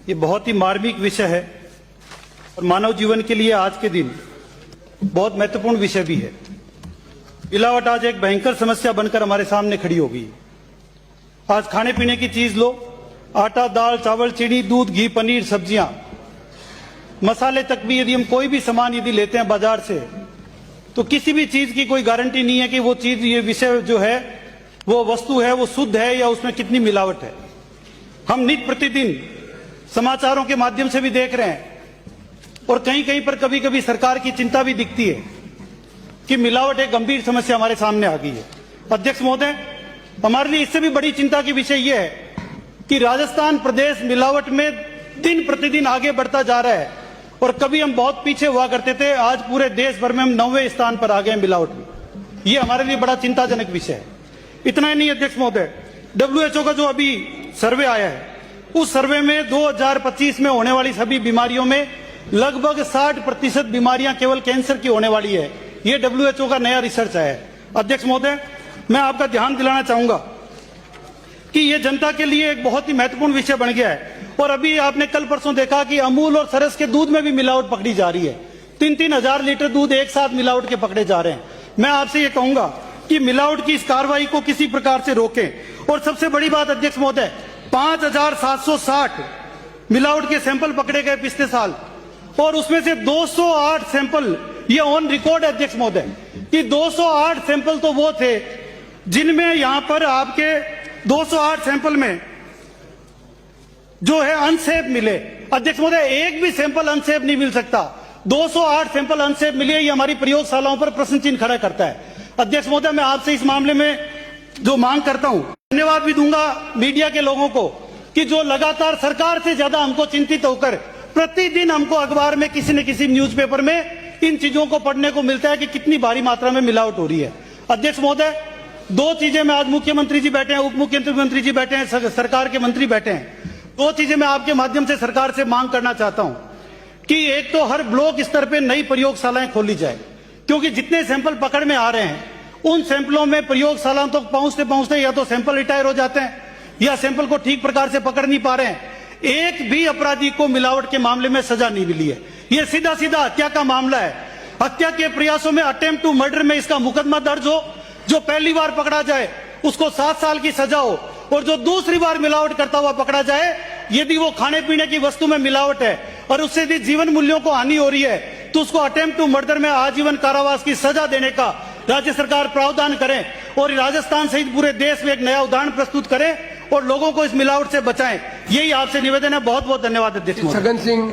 ये बहुत ही मार्मिक विषय है और मानव जीवन के लिए आज के दिन बहुत महत्वपूर्ण विषय भी है। मिलावट आज एक भयंकर समस्या बनकर हमारे सामने खड़ी हो गई। आज खाने पीने की चीज लो, आटा, दाल, चावल, चीनी, दूध, घी, पनीर, सब्जियां, मसाले तक भी यदि हम कोई भी सामान यदि लेते हैं बाजार से तो किसी भी चीज की कोई गारंटी नहीं है कि वो चीज, ये विषय जो है, वो वस्तु है, वो शुद्ध है या उसमें कितनी मिलावट है। हम नित्य प्रतिदिन समाचारों के माध्यम से भी देख रहे हैं और कहीं कहीं पर कभी कभी सरकार की चिंता भी दिखती है कि मिलावट एक गंभीर समस्या हमारे सामने आ गई है। अध्यक्ष महोदय, हमारे लिए इससे भी बड़ी चिंता की विषय यह है कि राजस्थान प्रदेश मिलावट में दिन प्रतिदिन आगे बढ़ता जा रहा है और कभी हम बहुत पीछे हुआ करते थे, आज पूरे देश भर में हम 9वें स्थान पर आ गए हैं मिलावट में। यह हमारे लिए बड़ा चिंताजनक विषय है। इतना ही नहीं अध्यक्ष महोदय, WHO का जो अभी सर्वे आया है, उस सर्वे में 2025 में होने वाली सभी बीमारियों में लगभग 60% बीमारियां केवल कैंसर की होने वाली है। यह WHO का नया रिसर्च आया है। अध्यक्ष महोदय, मैं आपका ध्यान दिलाना चाहूंगा कि यह जनता के लिए एक बहुत ही महत्वपूर्ण विषय बन गया है और अभी आपने कल परसों देखा कि अमूल और सरस के दूध में भी मिलावट पकड़ी जा रही है। 3-3 हजार लीटर दूध एक साथ मिलावट के पकड़े जा रहे हैं। मैं आपसे यह कहूंगा कि मिलावट की इस कार्रवाई को किसी प्रकार से रोकें। और सबसे बड़ी बात अध्यक्ष महोदय, 5760 मिलावट के सैंपल पकड़े गए पिछले साल और उसमें से 208 सैंपल, ये ऑन रिकॉर्ड है अध्यक्ष महोदय, कि 208 सैंपल तो वो थे जिनमें यहां पर आपके 208 सैंपल में जो है अनसेफ मिले। अध्यक्ष महोदय, एक भी सैंपल अनसेफ नहीं मिल सकता। 208 सैंपल अनसेफ मिले, ये हमारी प्रयोगशालाओं पर प्रश्न चिन्ह खड़ा करता है। अध्यक्ष महोदय, मैं आपसे इस मामले में जो मांग करता हूं, धन्यवाद भी दूंगा मीडिया के लोगों को कि जो लगातार सरकार से ज्यादा हमको चिंतित होकर प्रतिदिन हमको अखबार में किसी न किसी न्यूज़पेपर में इन चीजों को पढ़ने को मिलता है कि कितनी भारी मात्रा में मिलावट हो रही है। अध्यक्ष महोदय, दो चीजें मैं, आज मुख्यमंत्री जी बैठे हैं, उप मुख्यमंत्री जी बैठे हैं, सरकार के मंत्री बैठे हैं, दो चीजें मैं आपके माध्यम से सरकार से मांग करना चाहता हूं कि एक तो हर ब्लॉक स्तर पर नई प्रयोगशालाएं खोली जाए, क्योंकि जितने सैंपल पकड़ में आ रहे हैं उन सैंपलों में प्रयोगशालाओं तक पहुंचते पहुंचते या तो सैंपल रिटायर हो जाते हैं या सैंपल को ठीक प्रकार से पकड़ नहीं पा रहे हैं। एक भी अपराधी को मिलावट के मामले में सजा नहीं मिली है। यह सीधा सीधा हत्या का मामला है। हत्या के प्रयासों में, अटेम्प्ट टू मर्डर में इसका मुकदमा दर्ज हो, जो पहली बार पकड़ा जाए उसको 7 साल की सजा हो और जो दूसरी बार मिलावट करता हुआ पकड़ा जाए, यदि वो खाने पीने की वस्तु में मिलावट है और उससे यदि जीवन मूल्यों को हानि हो रही है तो उसको अटेम्प्ट टू मर्डर में आजीवन कारावास की सजा देने का राज्य सरकार प्रावधान करें और राजस्थान सहित पूरे देश में एक नया उदाहरण प्रस्तुत करें और लोगों को इस मिलावट से बचाएं। यही आपसे निवेदन है। बहुत बहुत धन्यवाद अध्यक्ष। छगन सिंह